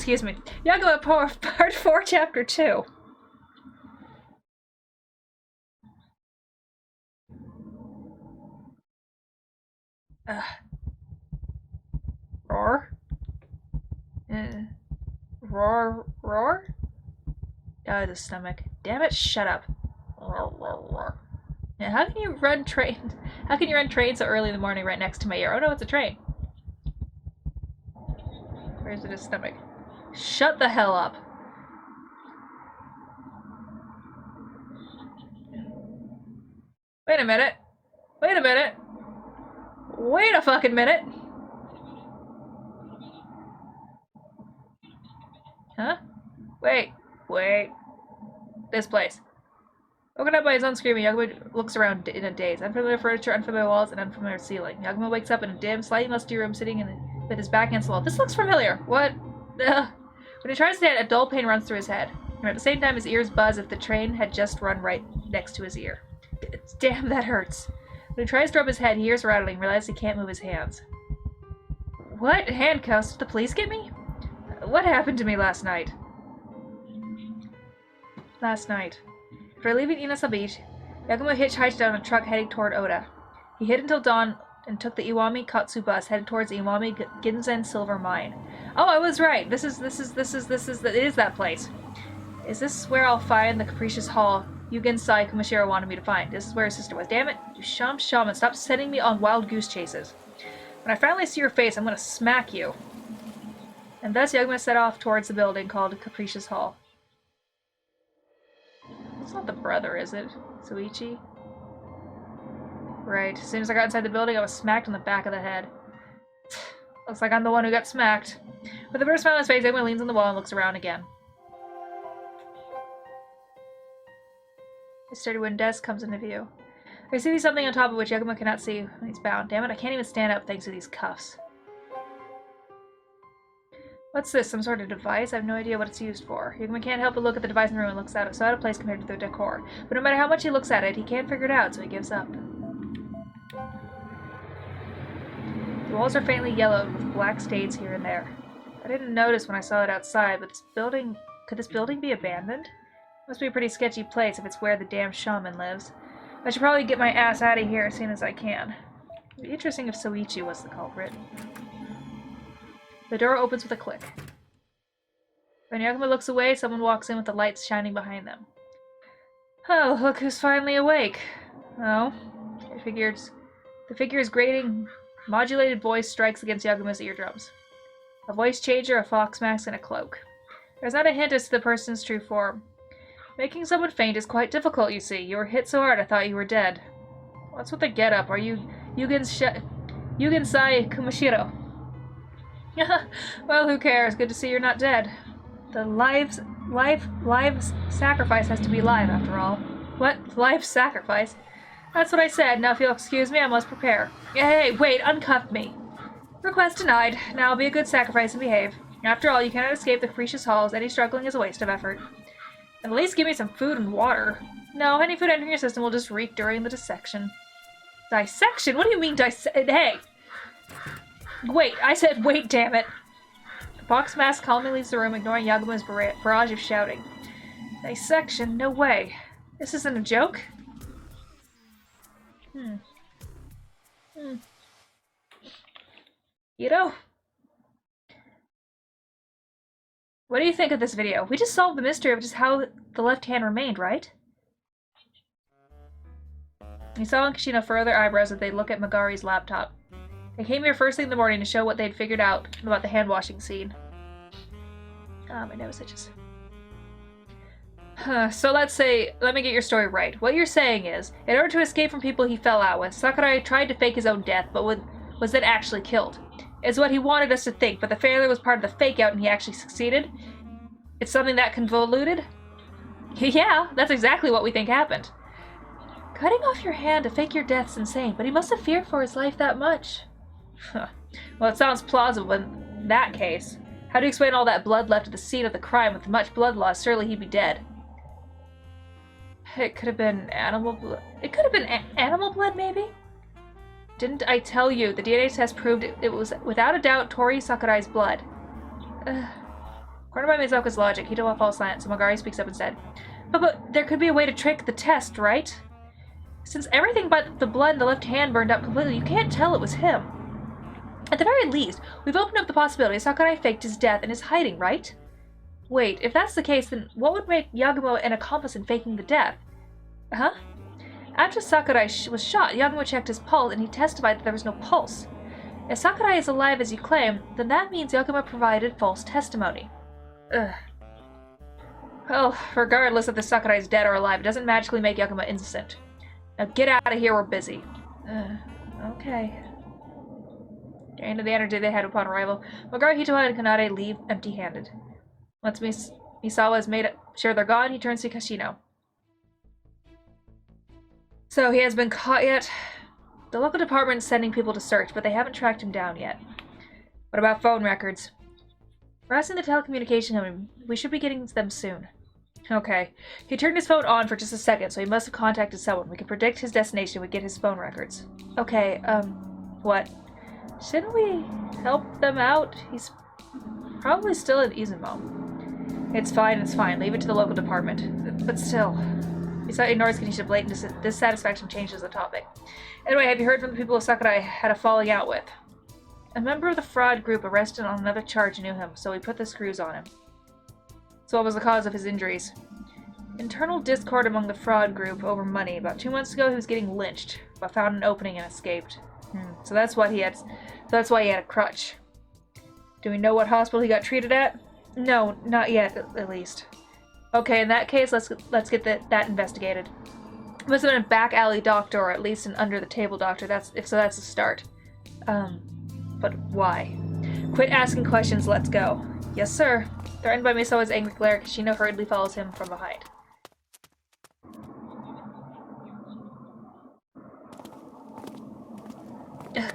Excuse me. Yagumo Part 4, Chapter 2. Roar? Roar? Oh, the stomach. Damn it, shut up. Roar, roar, roar. Yeah, how can you run trains? How can you run trains so early in the morning right next to my ear? Oh no, it's a train. Where's it? His stomach. Shut the hell up. Wait a minute. Wait a minute. Wait a fucking minute. Huh? Wait. Wait. This place. Woken up by his own screaming, Yagumo looks around in a daze. Unfamiliar furniture, unfamiliar walls, and unfamiliar ceiling. Yagumo wakes up in a dim, slightly musty room, sitting with his back against the wall. This looks familiar. What? When he tries to stand, a dull pain runs through his head. And at the same time, his ears buzz if the train had just run right next to his ear. Damn, that hurts. When he tries to rub his head, he hears rattling, realizes he can't move his hands. What? Handcuffs? Did the police get me? What happened to me last night? After leaving Inasa Beach, Yagumo hitchhiked on a truck heading toward Oda. He hid until dawn and took the Iwami Katsu bus headed towards the Iwami Ginzen Silver Mine. Oh, I was right. It is that place. Is this where I'll find the capricious hall Yugensai Kumashiro wanted me to find? This is where his sister was. Damn it, you shaman, stop sending me on wild goose chases. When I finally see your face, I'm gonna smack you. And thus Yagumo set off towards the building called Capricious Hall. It's not the brother, is it? Suichi? Right. As soon as I got inside the building, I was smacked on the back of the head. Looks like I'm the one who got smacked. With a bitter smile on his face, Yagumo leans on the wall and looks around again. A sturdy wooden desk comes into view. There seems to be something on top of which Yagumo cannot see when he's bound. Damn it, I can't even stand up thanks to these cuffs. What's this? Some sort of device? I have no idea what it's used for. Yagumo can't help but look at the device in the room and looks so out of place compared to the decor. But no matter how much he looks at it, he can't figure it out, so he gives up. The walls are faintly yellowed with black stains here and there. I didn't notice when I saw it outside, but this building... Could this building be abandoned? It must be a pretty sketchy place if it's where the damn shaman lives. I should probably get my ass out of here as soon as I can. It'd be interesting if Soichi was the culprit. The door opens with a click. When Yagumo looks away, someone walks in with the lights shining behind them. Oh, look who's finally awake. Oh, the figure's grating, modulated voice strikes against Yagumo's eardrums. A voice changer, a fox mask, and a cloak. There's not a hint as to the person's true form. Making someone faint is quite difficult, you see. You were hit so hard I thought you were dead. What's with the getup? Are you Yugensai Kumashiro? Well, who cares? Good to see you're not dead. The live sacrifice has to be live, after all. What? Live sacrifice? That's what I said. Now if you'll excuse me, I must prepare. Hey, wait, uncuff me. Request denied. Now be a good sacrifice and behave. After all, you cannot escape the capricious halls. Any struggling is a waste of effort. At least give me some food and water. No, any food entering your system will just reek during the dissection. Dissection? What do you mean Hey! Wait, I said wait, damn it. The box mask calmly leaves the room, ignoring Yagumo's barrage of shouting. Dissection? No way. This isn't a joke? Ito? What do you think of this video? We just solved the mystery of just how the left hand remained, right? Misawa and Kishino furrow their eyebrows as they look at Magari's laptop. They came here first thing in the morning to show what they'd figured out about the hand-washing scene. Ah, my nose itches. So let me get your story right. What you're saying is, in order to escape from people he fell out with, Sakurai tried to fake his own death, but was then actually killed. It's what he wanted us to think, but the failure was part of the fake-out and he actually succeeded? It's something that convoluted? Yeah, that's exactly what we think happened. Cutting off your hand to fake your death's insane, but he must have feared for his life that much. Well, it sounds plausible in that case. How do you explain all that blood left at the scene of the crime? With much blood loss, surely he'd be dead. It could have been animal blood. It could have been animal blood, maybe? Didn't I tell you? The DNA test proved it was, without a doubt, Tori Sakurai's blood. Cornered by Mizuka's logic, Hito falls silent, so Magari speaks up instead. But there could be a way to trick the test, right? Since everything but the blood in the left hand burned up completely, you can't tell it was him. At the very least, we've opened up the possibility Sakurai faked his death and is hiding, right? Wait, if that's the case, then what would make Yagumo an accomplice in faking the death? Huh? After Sakurai was shot, Yagumo checked his pulse and he testified that there was no pulse. If Sakurai is alive as you claim, then that means Yagumo provided false testimony. Ugh. Well, regardless if the Sakurai is dead or alive, it doesn't magically make Yagumo innocent. Now get out of here, we're busy. Okay. Drained of the energy they had upon arrival, Magari, Hito, and Kanade leave empty-handed. Once Misawa has made sure they're gone, he turns to Kashino. So, he has been caught yet? The local department is sending people to search, but they haven't tracked him down yet. What about phone records? We're asking the telecommunication company. We should be getting them soon. Okay. He turned his phone on for just a second, so he must have contacted someone. We can predict his destination. We get his phone records. Okay, what? Shouldn't we help them out? He's probably still in Izumo. It's fine. Leave it to the local department. But still. Misawa ignores Kanisha's blatant dissatisfaction, changes the topic. Anyway, have you heard from the people of Sakurai I had a falling out with? A member of the fraud group arrested on another charge knew him, so we put the screws on him. So what was the cause of his injuries? Internal discord among the fraud group over money. About 2 months ago, he was getting lynched, but found an opening and escaped. So that's why he had a crutch. Do we know what hospital he got treated at? No, not yet, at least. Okay, in that case, let's get that investigated. It must have been a back alley doctor, or at least an under the table doctor. That's a start. But why? Quit asking questions. Let's go. Yes, sir. Threatened by Misawa's angry glare, Kashino hurriedly follows him from behind.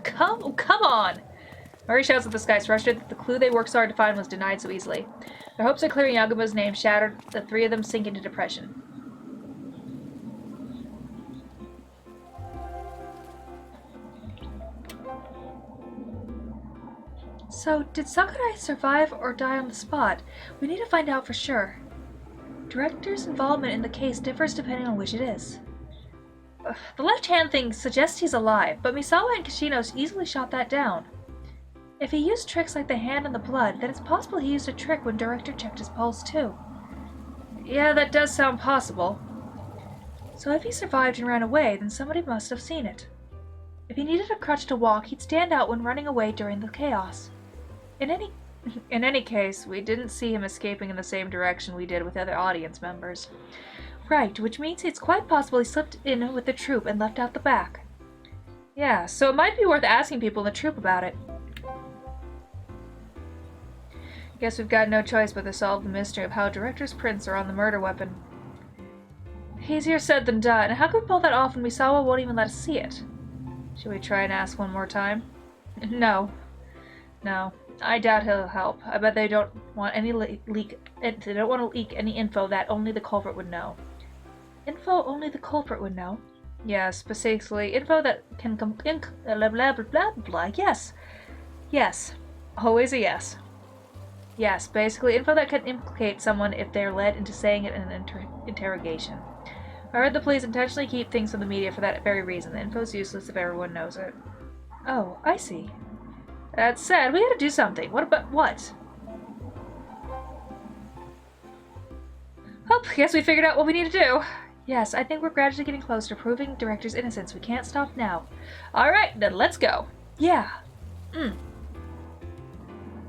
Come on! Murray shouts at the sky, frustrated that the clue they worked so hard to find was denied so easily. Their hopes of clearing Yagumo's name shattered, the three of them sink into depression. So, did Sakurai survive or die on the spot? We need to find out for sure. Director's involvement in the case differs depending on which it is. The left-hand thing suggests he's alive, but Misawa and Kashino easily shot that down. If he used tricks like the hand and the blood, then it's possible he used a trick when Director checked his pulse too. Yeah, that does sound possible. So if he survived and ran away, then somebody must have seen it. If he needed a crutch to walk, he'd stand out when running away during the chaos. In any case, we didn't see him escaping in the same direction we did with other audience members. Right, which means it's quite possible he slipped in with the troop and left out the back. Yeah, so it might be worth asking people in the troop about it. Guess we've got no choice but to solve the mystery of how Director's prints are on the murder weapon. Easier said than done. How can we pull that off when Misawa won't even let us see it? Should we try and ask one more time? No. I doubt he'll help. I bet they don't want any leak. They don't want to leak any info that only the culprit would know. Info only the culprit would know? Yes, specifically info that can blah blah blah blah blah. Yes. Always a yes. Yes, basically info that can implicate someone if they are led into saying it in an interrogation. I heard the police intentionally keep things from the media for that very reason. The info is useless if everyone knows it. Oh, I see. That said, we gotta do something. What? Oh, guess we figured out what we need to do. Yes, I think we're gradually getting close to proving Director's innocence. We can't stop now. Alright, then let's go. Yeah.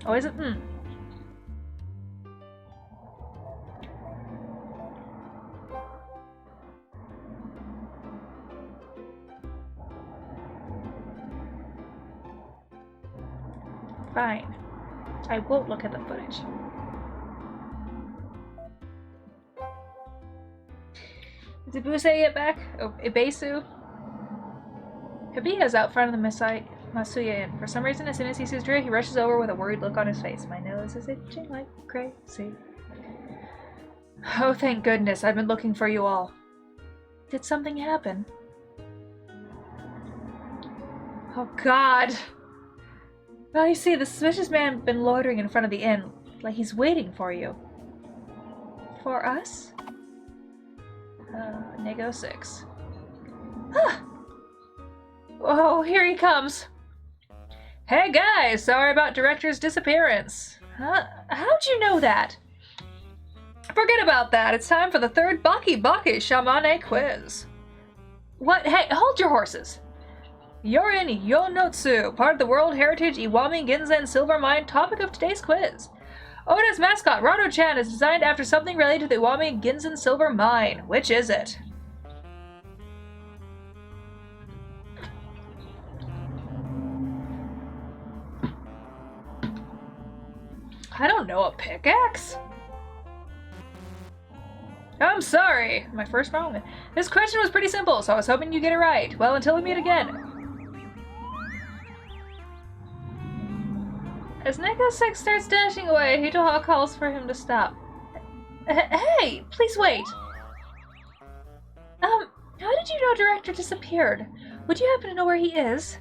Oh, is it? Fine. I won't look at the footage. Is Ibuse yet back? Oh, Ibesu? Kabiya's out front of the Masuya Inn. For some reason, as soon as he sees Dre, he rushes over with a worried look on his face. My nose is itching like crazy. Oh, thank goodness. I've been looking for you all. Did something happen? Oh, God. Well, you see, the suspicious man had been loitering in front of the inn. Like he's waiting for you. For us? Nego 6. Huh. Oh, here he comes. Hey guys, sorry about Director's disappearance. Huh? How'd you know that? Forget about that. It's time for the third Baki Baki Shamane quiz. What? Hey, hold your horses. You're in Yonotsu, part of the World Heritage Iwami Ginzen Silver Mine. Topic of today's quiz. Oda's mascot, Rado-chan, is designed after something related to the Iwami Ginzen Silver Mine. Which is it? I don't know, a pickaxe? I'm sorry. My first wrong. This question was pretty simple, so I was hoping you'd get it right. Well, until we meet again. As Neko 6 starts dashing away, Hitoha calls for him to stop. Hey, please wait. How did you know Director disappeared? Would you happen to know where he is?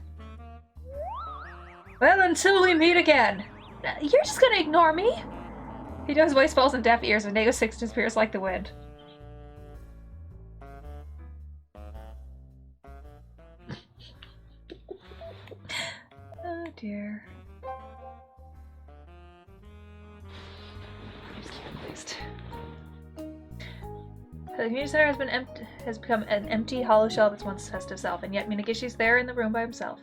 Well, until we meet again. You're just gonna ignore me? Hito's voice falls in deaf ears and Neko 6 disappears like the wind. Oh dear. I just can't pleased. The community center has become an empty, hollow shell of its once festive self, and yet Minagishi's there in the room by himself.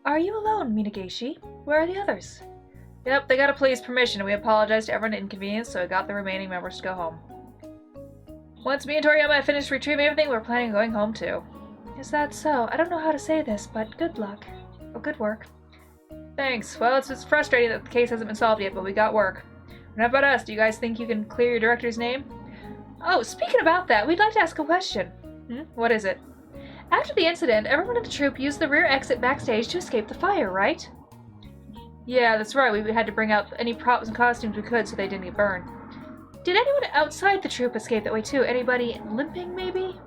Are you alone, Minagishi? Where are the others? Yep, they got a police permission, and we apologized to everyone inconvenienced, so I got the remaining members to go home. Once me and Toriyama had finished retrieving everything, we were planning on going home too. Is that so? I don't know how to say this, but good luck. Oh, good work. Thanks. Well, it's frustrating that the case hasn't been solved yet, but we got work. Enough about us. Do you guys think you can clear your director's name? Oh, speaking about that, we'd like to ask a question. What is it? After the incident, everyone in the troupe used the rear exit backstage to escape the fire, right? Yeah, that's right. We had to bring out any props and costumes we could so they didn't get burned. Did anyone outside the troupe escape that way too? Anybody limping, maybe?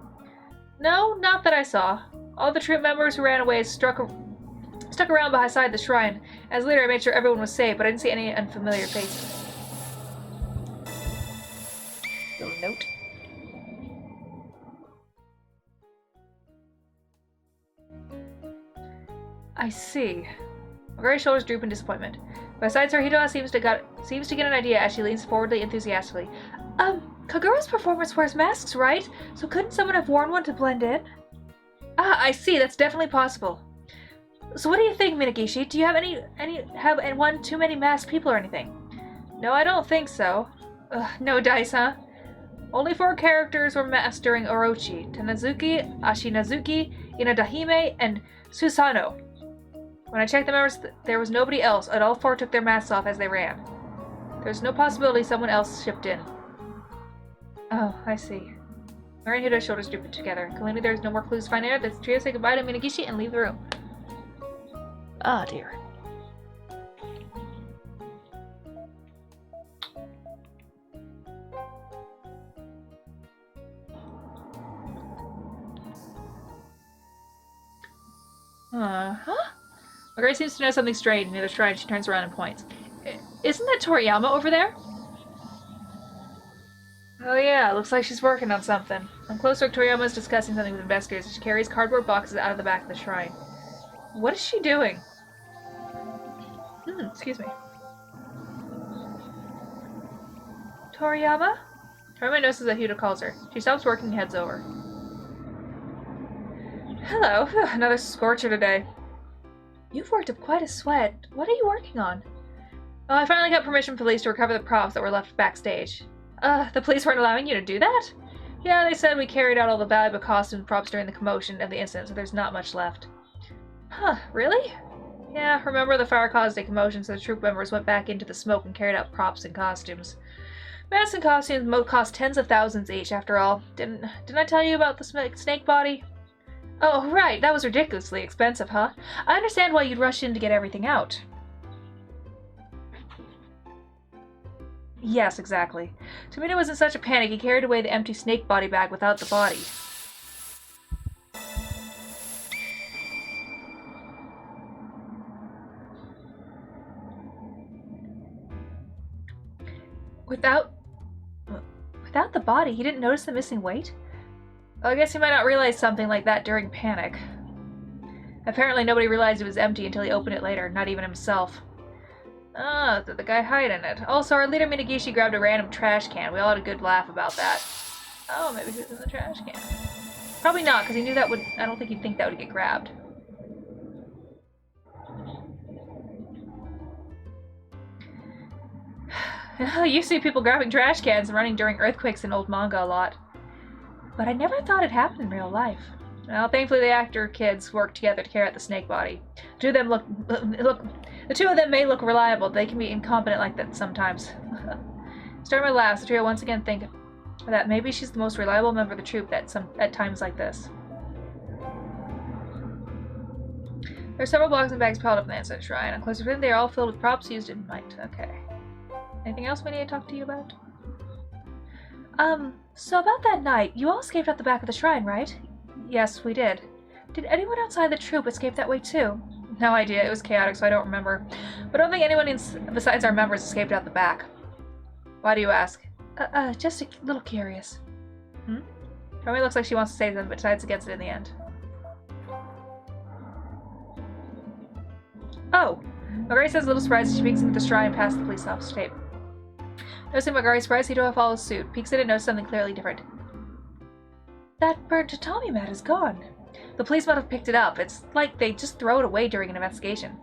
No, not that I saw. All the troupe members who ran away stuck around beside the shrine. As leader, I made sure everyone was safe, but I didn't see any unfamiliar faces. Little note. I see. Magari's shoulders droop in disappointment. Besides her, Hitoha seems to get an idea as she leans forwardly enthusiastically. Kagura's performance wears masks, right? So couldn't someone have worn one to blend in? Ah, I see. That's definitely possible. So what do you think, Minagishi? Do you have one too many masked people or anything? No, I don't think so. No dice, huh? Only 4 characters were masked during Orochi: Tanazuki, Ashinazuki, Inadahime, and Susano. When I checked the members, there was nobody else, and all 4 took their masks off as they ran. There's no possibility someone else shipped in. Oh, I see. Mari and Hito's shoulders drooped together. Clearly there's no more clues to find out. The trio say goodbye to Minagishi and leave the room. Ah, dear. Huh? Magari seems to know something strange near the shrine. She turns around and points. Isn't that Toriyama over there? Oh yeah, looks like she's working on something. On close look, Toriyama is discussing something with investigators as she carries cardboard boxes out of the back of the shrine. What is she doing? Excuse me. Toriyama? Toriyama notices that Hito calls her. She stops working and heads over. Hello. Another scorcher today. You've worked up quite a sweat. What are you working on? Oh, I finally got permission from police to recover the props that were left backstage. The police weren't allowing you to do that? Yeah, they said we carried out all the valuable costume props during the commotion of the incident, so there's not much left. Huh, really? Yeah, remember the fire caused a commotion, so the troop members went back into the smoke and carried out props and costumes. Masks and costumes cost tens of thousands each, after all. Didn't I tell you about the snake body? Oh, right, that was ridiculously expensive, huh? I understand why you'd rush in to get everything out. Yes, exactly. Tomino was in such a panic, he carried away the empty snake body bag without the body. Without the body, he didn't notice the missing weight? Well, I guess he might not realize something like that during panic. Apparently nobody realized it was empty until he opened it later, not even himself. Ah, did the guy hide in it? Also, our leader Minagishi grabbed a random trash can. We all had a good laugh about that. Oh, maybe he was in the trash can. Probably not, because he knew that would... I don't think he'd think that would get grabbed. You see people grabbing trash cans and running during earthquakes in old manga a lot. But I never thought it happened in real life. Well, thankfully the actor kids worked together to carry out the snake body. The two of them may look reliable, but they can be incompetent like that sometimes. Starting my laughs, the trio once again think that maybe she's the most reliable member of the troupe at times like this. There are several blocks and bags piled up in the ancient shrine. On closer viewing, they are all filled with props used in might. Okay. Anything else we need to talk to you about? So about that night, you all escaped out the back of the shrine, right? Yes, we did. Did anyone outside the troupe escape that way too? No idea, it was chaotic, so I don't remember. But I don't think anyone besides our members escaped out the back. Why do you ask? Just a little curious. Tommy looks like she wants to say something, but decides against it in the end. Oh! Magari sounds a little surprised as she peeks into the shrine past the police officer tape. Noticing Magari's surprise, Hitoa follows suit, peeks in and notices something clearly different. That burnt tatami mat is gone. The police might have picked it up. It's like they just throw it away during an investigation.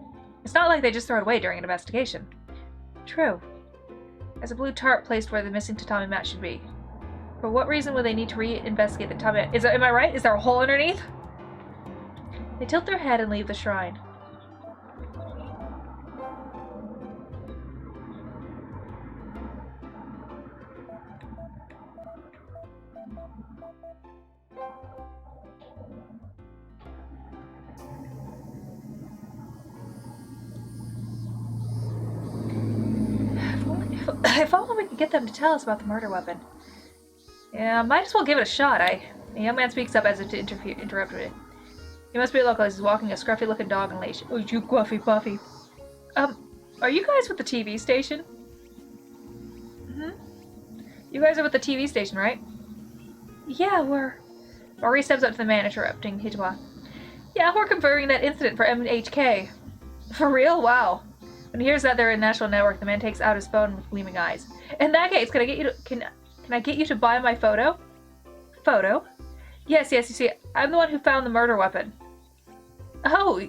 It's not like they just throw it away during an investigation. True. There's a blue tarp placed where the missing tatami mat should be. For what reason would they need to re-investigate the tatami mat? Am I right? Is there a hole underneath? They tilt their head and leave the shrine. If only we could get them to tell us about the murder weapon. Yeah, might as well give it a shot. The young man speaks up as if to interrupt me. He must be local as he's walking a scruffy-looking dog on leash. Oh, you guffy puffy. Are you guys with the TV station? You guys are with the TV station, right? Yeah, we're... Maurice steps up to the man, interrupting Hitoa. Yeah, we're confirming that incident for MHK. For real? Wow. When he hears that they're in national network, the man takes out his phone with gleaming eyes. In that case, can I get you to buy my photo? Photo? Yes, you see, I'm the one who found the murder weapon. Oh,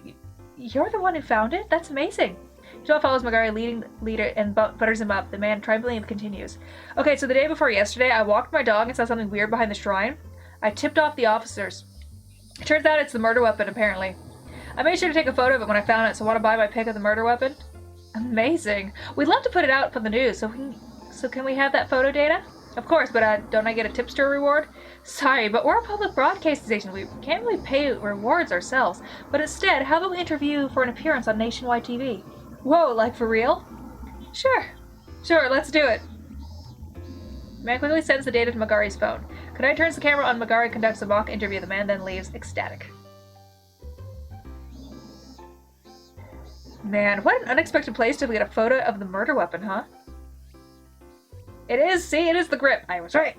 you're the one who found it? That's amazing. Joe follows Magari leader and butters him up. The man triumphantly continues. Okay, so the day before yesterday, I walked my dog and saw something weird behind the shrine. I tipped off the officers. It turns out it's the murder weapon, apparently. I made sure to take a photo of it when I found it, so want to buy my pic of the murder weapon? Amazing. We'd love to put it out for the news, so can we have that photo data? Of course, but don't I get a tipster reward? Sorry, but we're a public broadcasting station. We can't really pay rewards ourselves. But instead, how about we interview you for an appearance on nationwide TV? Whoa, like for real? Sure, let's do it. The man quickly sends the data to Magari's phone. Kunai turns the camera on Magari and conducts a mock interview. The man then leaves, ecstatic. Man, what an unexpected place to get a photo of the murder weapon, huh? It is, see, it is the grip. I was right.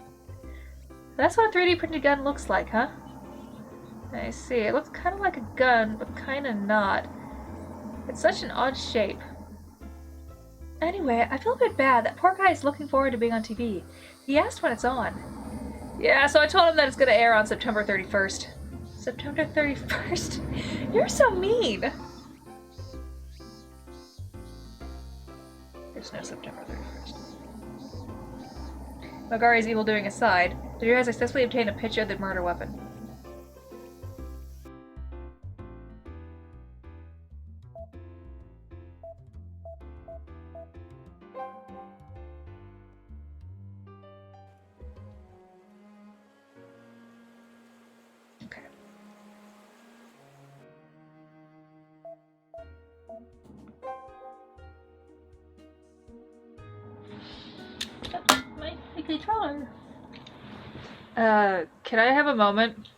That's what a 3D printed gun looks like, huh? I see, it looks kind of like a gun, but kind of not. It's such an odd shape. Anyway, I feel a bit bad. That poor guy is looking forward to being on TV. He asked when it's on. Yeah, so I told him that it's going to air on September 31st. September 31st? You're so mean! There's no September 31st. Magari's evil-doing aside, the Deer has successfully obtained a picture of the murder weapon. Okay. My controller. Can I have a moment?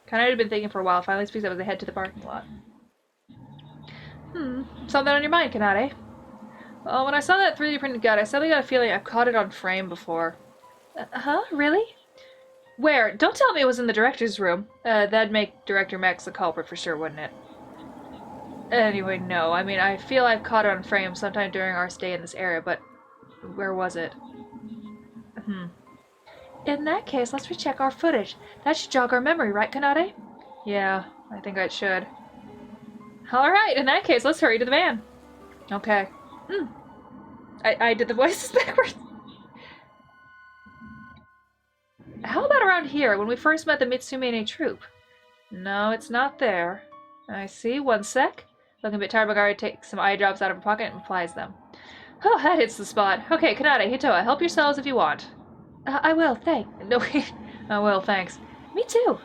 Kinda had been thinking for a while. Finally speaks up as they head to the parking lot. Something on your mind, Kanade? Oh, when I saw that 3D printed gun, I suddenly got a feeling I've caught it on frame before. Huh? Really? Where? Don't tell me it was in the director's room. That'd make Director Max the culprit for sure, wouldn't it? Anyway, no. I mean, I feel I've caught it on frame sometime during our stay in this area, but where was it? In that case, let's recheck our footage. That should jog our memory, right, Kanade? Yeah, I think I should. Alright, in that case, let's hurry to the van. Okay. I did the voices backwards. How about around here, when we first met the Mitsumine troop? No, it's not there. I see. One sec. Looking a bit tired, Magari takes some eye drops out of her pocket and applies them. Oh, that hits the spot. Okay, Kanade, Hitoa, help yourselves if you want. I will, thanks. No, I will, thanks. Me too.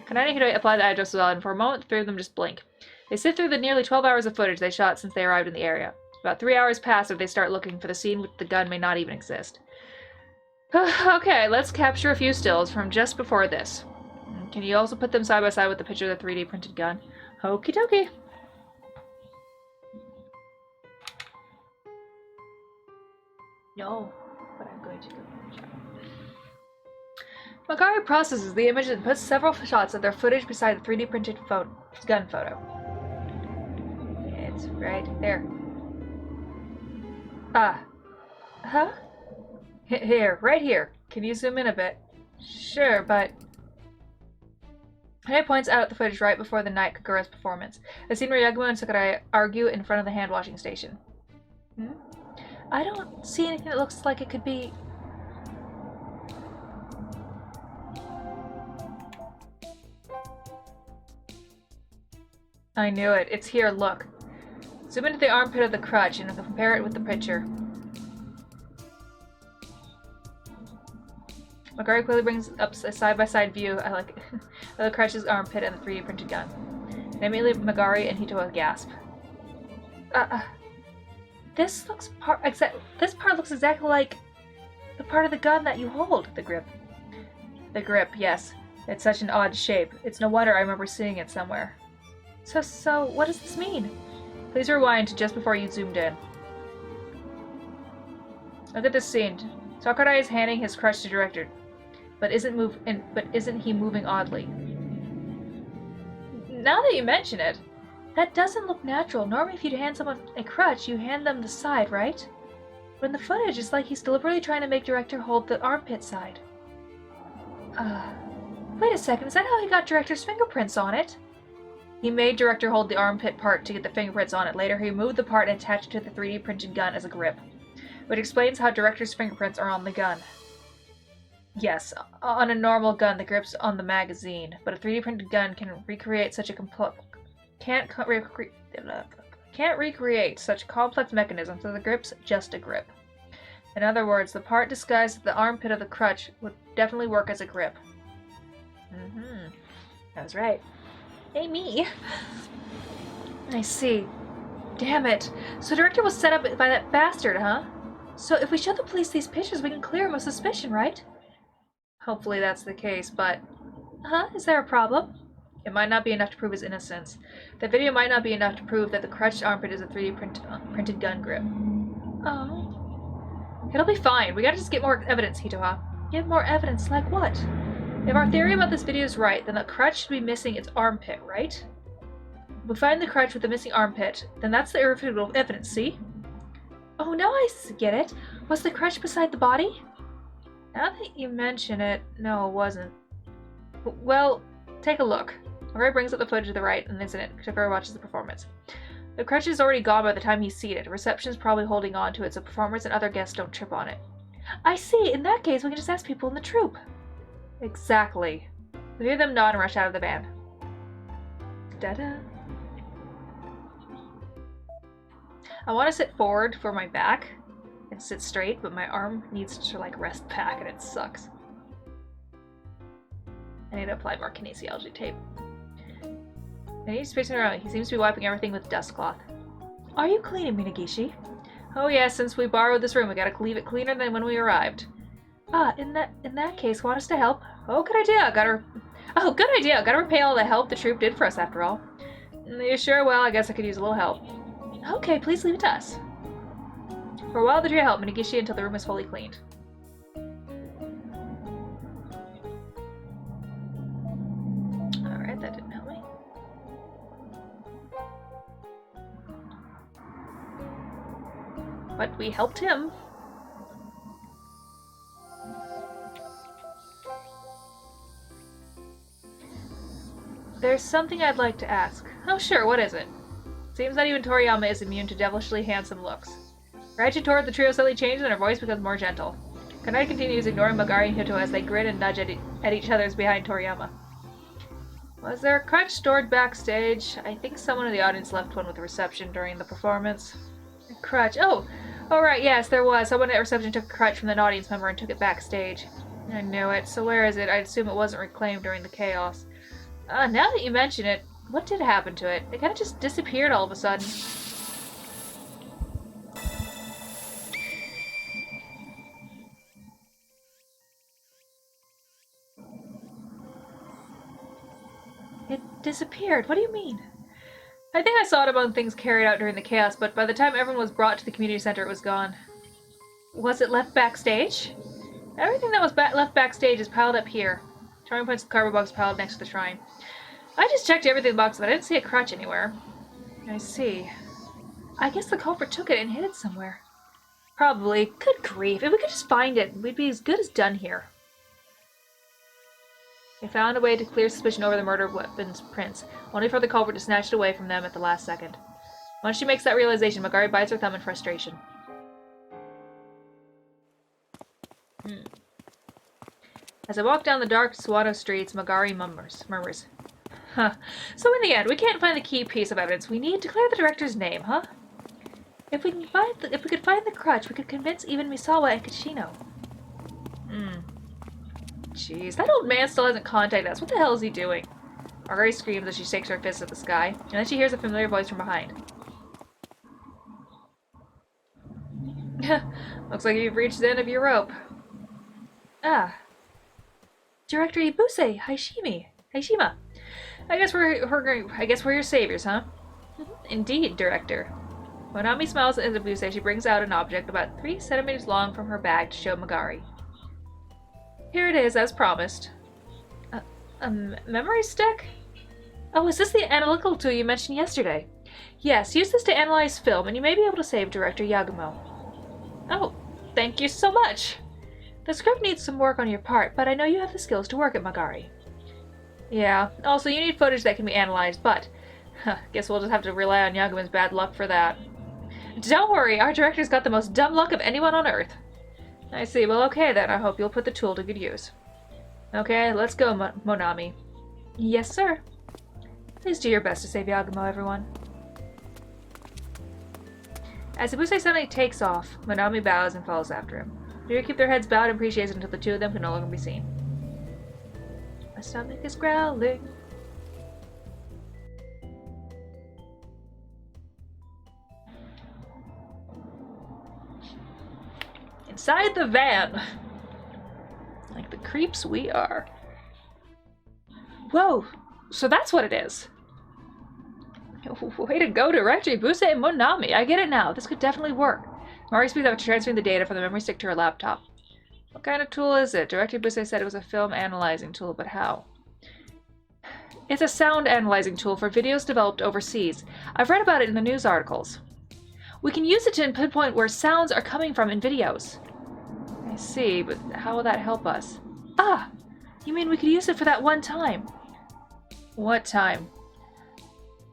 Kanade and Hitoa apply the eye drops as well, and for a moment, the three of them just blink. They sift through the nearly 12 hours of footage they shot since they arrived in the area. About 3 hours pass after they start looking for the scene which the gun may not even exist. Okay, let's capture a few stills from just before this. Can you also put them side by side with the picture of the 3D printed gun? Okie dokie. No, but I'm going to go. Magari processes the image and puts several shots of their footage beside the 3D printed gun photo. It's right there. Ah. Huh? Here, right here. Can you zoom in a bit? Sure, but... Hane points out the footage right before the night Kagura's performance. The scene where Yagumo and Sakurai argue in front of the hand-washing station. I don't see anything that looks like it could be... I knew it. It's here, look. Zoom into the armpit of the crutch and compare it with the picture. Magari quickly brings up a side-by-side view of the crutch's armpit and the 3D printed gun. And immediately Magari and Hitoa gasp. This part looks exactly like the part of the gun that you hold, the grip. The grip, yes. It's such an odd shape. It's no wonder I remember seeing it somewhere. So what does this mean? Please rewind to just before you zoomed in. Look at this scene. Sakurai is handing his crutch to Director, but isn't he moving oddly? Now that you mention it, that doesn't look natural. Normally if you'd hand someone a crutch, you hand them the side, right? But in the footage, it's like he's deliberately trying to make Director hold the armpit side. Wait a second, is that how he got Director's fingerprints on it? He made Director hold the armpit part to get the fingerprints on it. Later, he removed the part and attached it to the 3D printed gun as a grip, which explains how Director's fingerprints are on the gun. Yes, on a normal gun, the grip's on the magazine, but a 3D printed gun can recreate such a can't recreate such complex mechanisms, so the grip's just a grip. In other words, the part disguised as the armpit of the crutch would definitely work as a grip. That was right. Hey, me. I see. Damn it. So Director was set up by that bastard, huh? So if we show the police these pictures, we can clear him of suspicion, right? Hopefully that's the case, but... Is there a problem? It might not be enough to prove his innocence. The video might not be enough to prove that the crutched armpit is a 3D printed gun grip. Oh. It'll be fine. We gotta just get more evidence, Hitoha. Get more evidence? Like what? If our theory about this video is right, then the crutch should be missing its armpit, right? If we find the crutch with the missing armpit, then that's the irrefutable evidence, see? Oh, now I get it. Was the crutch beside the body? Now that you mention it, no, it wasn't. Well, take a look. Ray brings up the footage to the right, and isn't it? Takura watches the performance. The crutch is already gone by the time he's seated. Reception's probably holding on to it so performers and other guests don't trip on it. I see. In that case, we can just ask people in the troupe. Exactly. The three of them nod and rush out of the van. Da-da. I want to sit forward for my back and sit straight, but my arm needs to rest back and it sucks. I need to apply more kinesiology tape. And he's facing around. He seems to be wiping everything with dust cloth. Are you cleaning, Minagishi? Oh yeah, since we borrowed this room, we gotta leave it cleaner than when we arrived. In that case, want us to help? Oh, good idea. Good idea. Gotta repay all the help the troop did for us, after all. You sure? Well, I guess I could use a little help. Okay, please leave it to us. For a while, the trio helped Minigishi until the room was fully cleaned. Alright, that didn't help me. But we helped him. There's something I'd like to ask. Oh sure, what is it? Seems that even Toriyama is immune to devilishly handsome looks. Her attitude toward the trio suddenly changes and her voice becomes more gentle. Kanai continues, ignoring Magari and Hito as they grin and nudge at each other's behind Toriyama. Was there a crutch stored backstage? I think someone in the audience left one with the reception during the performance. A crutch. Oh right, yes, there was. Someone at reception took a crutch from an audience member and took it backstage. I knew it. So where is it? I'd assume it wasn't reclaimed during the chaos. Now that you mention it, what did happen to it? It kind of just disappeared all of a sudden. It disappeared? What do you mean? I think I saw it among things carried out during the chaos, but by the time everyone was brought to the community center, it was gone. Was it left backstage? Everything that was left backstage is piled up here. Charming points to the cardboard box piled next to the shrine. I just checked everything in the box, but I didn't see a crutch anywhere. I see. I guess the culprit took it and hid it somewhere. Probably. Good grief. If we could just find it, we'd be as good as done here. They found a way to clear suspicion over the murder of weapons prints, only for the culprit to snatch it away from them at the last second. Once she makes that realization, Magari bites her thumb in frustration. As I walk down the dark Suwano streets, Magari murmurs. Huh. So in the end, we can't find the key piece of evidence we need to clear the director's name, huh? If we could find the crutch, we could convince even Misawa and Kishino. Jeez, that old man still hasn't contacted us. What the hell is he doing? Magari screams as she shakes her fist at the sky, and then she hears a familiar voice from behind. Looks like you've reached the end of your rope. Ah. Director Ibuse, Haishima. I guess we're your saviors, huh? Indeed, Director. When Ami smiles at Ibuse, she brings out an object about 3 centimeters long from her bag to show Magari. Here it is, as promised. A memory stick? Oh, is this the analytical tool you mentioned yesterday? Yes, use this to analyze film, and you may be able to save Director Yagumo. Oh, thank you so much! The script needs some work on your part, but I know you have the skills to work at Magari. Yeah, also you need footage that can be analyzed, but guess we'll just have to rely on Yagumo's bad luck for that. Don't worry, our director's got the most dumb luck of anyone on Earth. I see, well okay then, I hope you'll put the tool to good use. Okay, let's go, Monami. Yes, sir. Please do your best to save Yagumo, everyone. As Ibuse suddenly takes off, Monami bows and follows after him. They keep their heads bowed and appreciation until the two of them can no longer be seen. My stomach is growling. Inside the van! Like the creeps we are. Whoa! So that's what it is! Way to go, Director Ibuse and Monami! I get it now. This could definitely work. Mari speaks after transferring the data from the memory stick to her laptop. What kind of tool is it? Director Ibuse said it was a film analyzing tool, but how? It's a sound analyzing tool for videos developed overseas. I've read about it in the news articles. We can use it to pinpoint where sounds are coming from in videos. I see, but how will that help us? Ah! You mean we could use it for that one time? What time?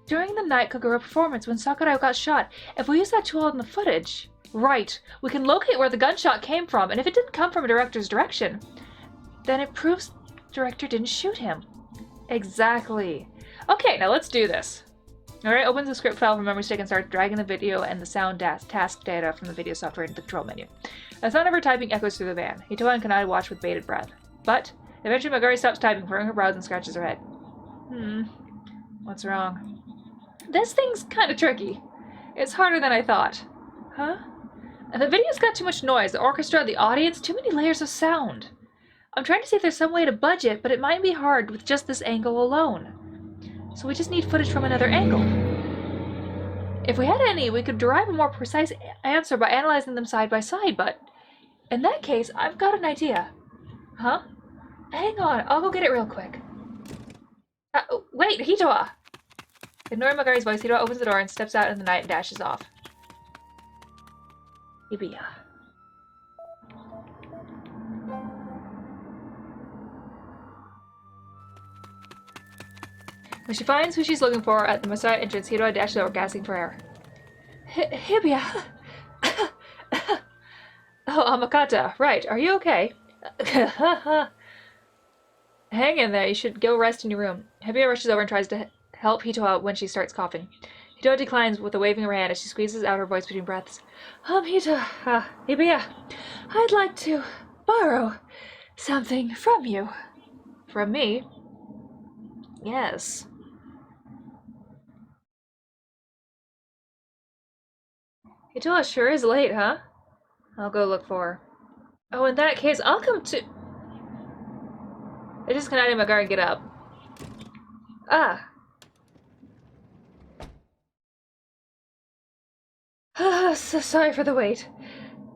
During the night Kagura performance when Sakurai got shot. If we use that tool in the footage... Right. We can locate where the gunshot came from, and if it didn't come from a director's direction, then it proves the director didn't shoot him. Exactly. Okay, now let's do this. Alright, opens the script file from memory stick and starts dragging the video and the sound task data from the video software into the control menu. The sound of her typing echoes through the van. Hitoa and Kanai watch with bated breath. But, eventually Magari stops typing, furrowing her brows and scratches her head. What's wrong? This thing's kinda tricky. It's harder than I thought. Huh? And the video's got too much noise, the orchestra, the audience, too many layers of sound. I'm trying to see if there's some way to budget, but it might be hard with just this angle alone. So we just need footage from another angle. If we had any, we could derive a more precise answer by analyzing them side by side, but in that case, I've got an idea. Huh? Hang on, I'll go get it real quick. Wait, Hitoa! Ignoring Magari's voice, Hitoa opens the door and steps out in the night and dashes off. Ibiya. When she finds who she's looking for at the Masaya entrance, Hitoa dashes over, gasping for air. Hibiya! Oh, Amakata, right, are you okay? Hang in there, you should go rest in your room. Hibiya rushes over and tries to help Hitoa when she starts coughing. Hitoa declines with a waving of her hand as she squeezes out her voice between breaths. Hibiya, I'd like to borrow something from you. From me? Yes. Hitoa sure is late, huh? I'll go look for her. Oh, in that case, I'll come to... I just cannot even Magari get up. Ah. So sorry for the wait.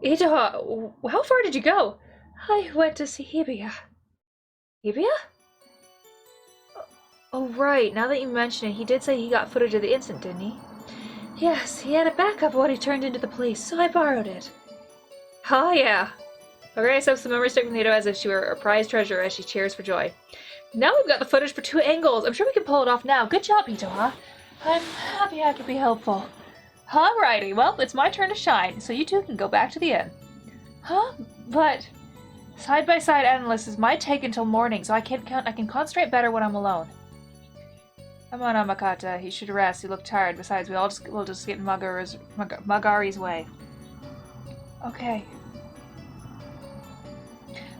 Hitoa, how far did you go? I went to see Hibiya. Hibiya? Oh, right. Now that you mention it, he did say he got footage of the incident, didn't he? Yes, he had a backup of what he turned into the police, so I borrowed it. Oh, yeah. Magari accepts the memory stick from Hitoa as if she were a prized treasure as she cheers for joy. Now we've got the footage for 2 angles. I'm sure we can pull it off now. Good job, Hitoa. I'm happy I could be helpful. Alrighty, well, it's my turn to shine, so you two can go back to the inn. Huh? But side-by-side analysis might take until morning, so I can concentrate better when I'm alone. Come on, Amakata. He should rest. You look tired. Besides, we'll just get in Magari's way. Okay.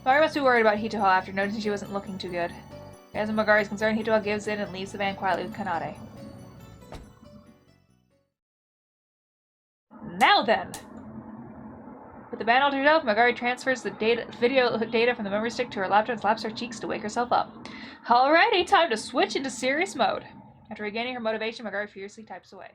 Magari must be worried about Hitoa after noticing she wasn't looking too good. As Magari is concerned, Hitoa gives in and leaves the van quietly with Kanade. Now then! With the band all turned off, Magari transfers the video data from the memory stick to her laptop and slaps her cheeks to wake herself up. Alrighty, time to switch into serious mode. After regaining her motivation, Magari furiously types away.